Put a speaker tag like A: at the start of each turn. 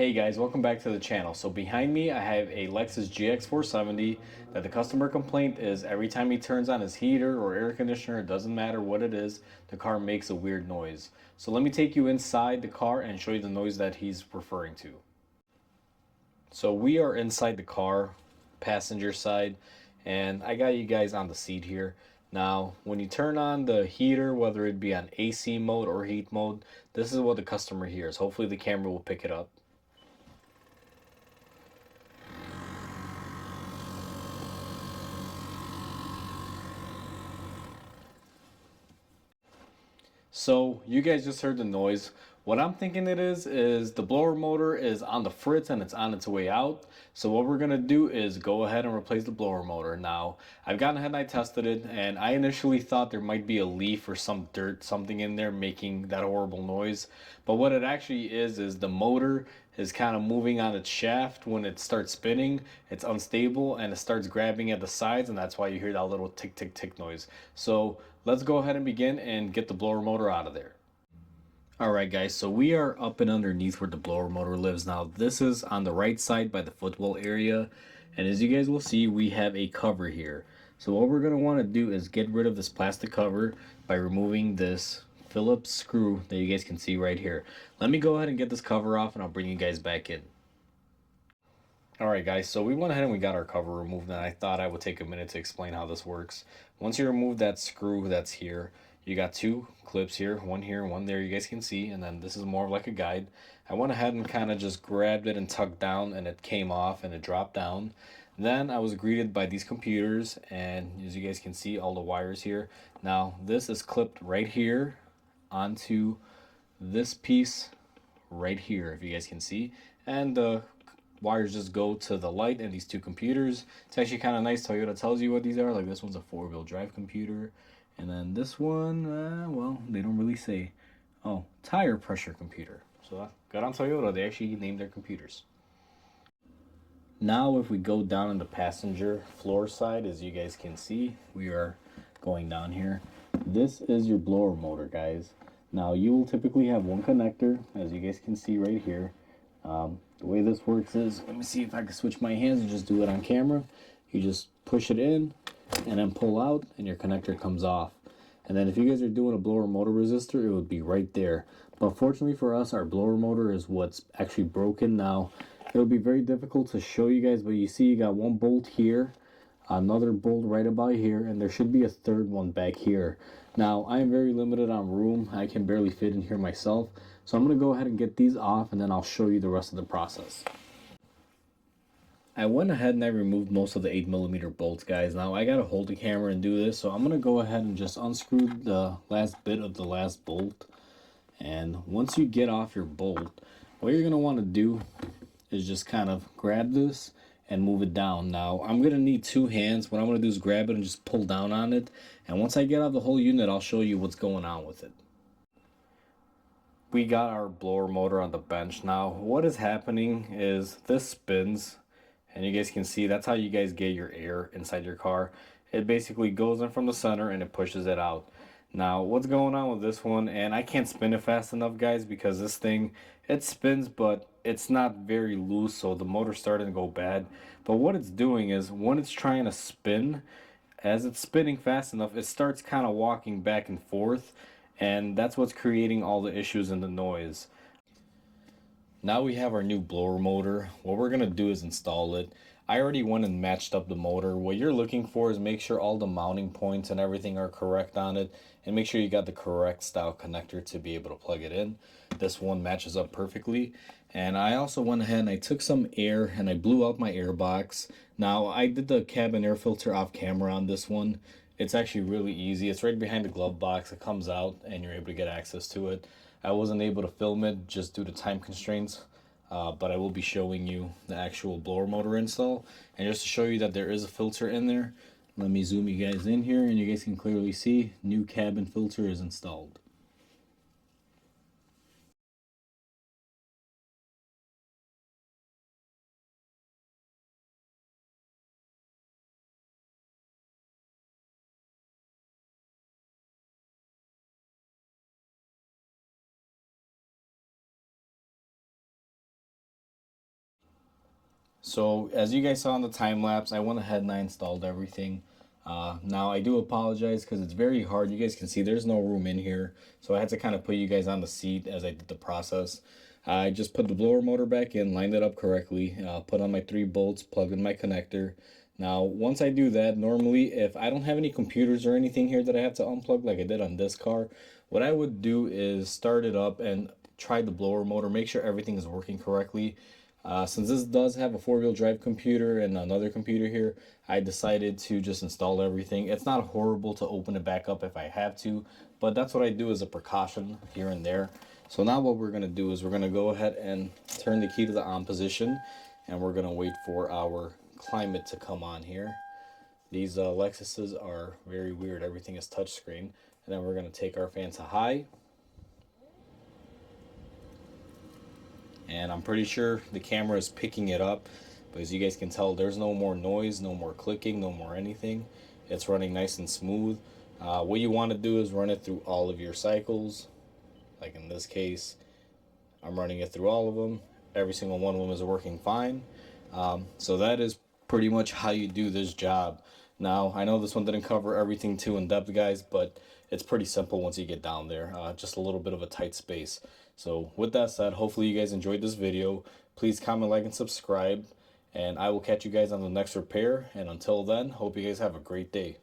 A: Hey guys, welcome back to the channel. So behind me I have a Lexus GX470 that the customer complaint is every time he turns on his heater or air conditioner, it doesn't matter what it is, the car makes a weird noise. So let me take you inside the car and show you the noise that he's referring to. So we are inside the car, passenger side, and I got you guys on the seat here. Now, when you turn on the heater, whether it be on AC mode or heat mode, this is what the customer hears. Hopefully the camera will pick it up. So you guys just heard the noise. What I'm thinking it is the blower motor is on the fritz and it's on its way out. So what we're gonna do is go ahead and replace the blower motor. Now, I've gone ahead and I tested it, and I initially thought there might be a leaf or some dirt, something in there making that horrible noise. But what it actually is the motor is kind of moving on its shaft. When it starts spinning, it's unstable and it starts grabbing at the sides, and that's why you hear that little tick tick tick noise. So let's go ahead and begin and get the blower motor out of there. Alright guys, so we are up and underneath where the blower motor lives. Now this is on the right side by the footwell area, and as you guys will see, we have a cover here. So what we're going to want to do is get rid of this plastic cover by removing this Phillips screw that you guys can see right here. Let me go ahead and get this cover off and I'll bring you guys back in. Alright guys, so we went ahead and we got our cover removed, and I thought I would take a minute to explain how this works. Once you remove that screw that's here, you got two clips here, one here, one there, you guys can see, and then this is more of like a guide. I went ahead and kind of just grabbed it and tucked down, and it came off and it dropped down. Then I was greeted by these computers, and as you guys can see, all the wires here. Now this is clipped right here onto this piece right here, if you guys can see, and the wires just go to the light and these two computers. It's actually kind of nice. Toyota tells you what these are. Like this one's a four-wheel drive computer, and then this one, well, they don't really say. Oh, tire pressure computer. So good on Toyota, they actually named their computers. Now if we go down in the passenger floor side, as you guys can see, we are going down here. This is your blower motor, guys. Now you will typically have one connector, as you guys can see right here. The way this works is, let me see if I can switch my hands and just do it on camera. You just push it in and then pull out, and your connector comes off. And then if you guys are doing a blower motor resistor, it would be right there. But fortunately for us, our blower motor is what's actually broken. Now it would be very difficult to show you guys, but you see you got one bolt here, another bolt right about here, and there should be a third one back here. Now I am very limited on room. I can barely fit in here myself, so I'm going to go ahead and get these off, and then I'll show you the rest of the process. I went ahead and I removed most of the 8mm bolts, guys. Now I gotta hold the camera and do this, so I'm gonna go ahead and just unscrew the last bit of the last bolt. And once you get off your bolt, what you're gonna want to do is just kind of grab this and move it down. Now I'm gonna need two hands. What I'm gonna do is grab it and just pull down on it, and once I get out the whole unit, I'll show you what's going on with it. We got our blower motor on the bench. Now what is happening is this spins, and you guys can see that's how you guys get your air inside your car. It basically goes in from the center and it pushes it out. Now what's going on with this one, and I can't spin it fast enough, guys, because this thing, it spins but it's not very loose, so the motor's starting to go bad. But what it's doing is, when it's trying to spin, as it's spinning fast enough, it starts kind of walking back and forth, and that's what's creating all the issues and the noise. Now we have our new blower motor. What we're going to do is install it. I already went and matched up the motor. What you're looking for is make sure all the mounting points and everything are correct on it, and make sure you got the correct style connector to be able to plug it in. This one matches up perfectly. And I also went ahead and I took some air and I blew out my air box. Now I did the cabin air filter off camera on this one. It's actually really easy. It's right behind the glove box. It comes out and you're able to get access to it. I wasn't able to film it just due to time constraints, but I will be showing you the actual blower motor install. And just to show you that there is a filter in there, let me zoom you guys in here, and you guys can clearly see new cabin filter is installed. So as you guys saw in the time lapse, I went ahead and I installed everything. Now I do apologize because it's very hard. You guys can see there's no room in here. So I had to kind of put you guys on the seat as I did the process. I just put the blower motor back in, lined it up correctly, put on my 3 bolts, plugged in my connector. Now, once I do that, normally if I don't have any computers or anything here that I have to unplug like I did on this car, what I would do is start it up and try the blower motor, make sure everything is working correctly. Since this does have a 4-wheel drive computer and another computer here, I decided to just install everything. It's not horrible to open it back up if I have to, but that's what I do as a precaution here and there. So now what we're going to do is we're going to go ahead and turn the key to the on position, and we're going to wait for our climate to come on here. These Lexuses are very weird. Everything is touchscreen. And then we're going to take our fan to high. And I'm pretty sure the camera is picking it up, but as you guys can tell, there's no more noise, no more clicking, no more anything. It's running nice and smooth. What you want to do is run it through all of your cycles. Like in this case, I'm running it through all of them. Every single one of them is working fine. So that is pretty much how you do this job. Now, I know this one didn't cover everything too in depth, guys, but it's pretty simple once you get down there. Just a little bit of a tight space. So with that said, hopefully you guys enjoyed this video. Please comment, like, and subscribe. And I will catch you guys on the next repair. And until then, hope you guys have a great day.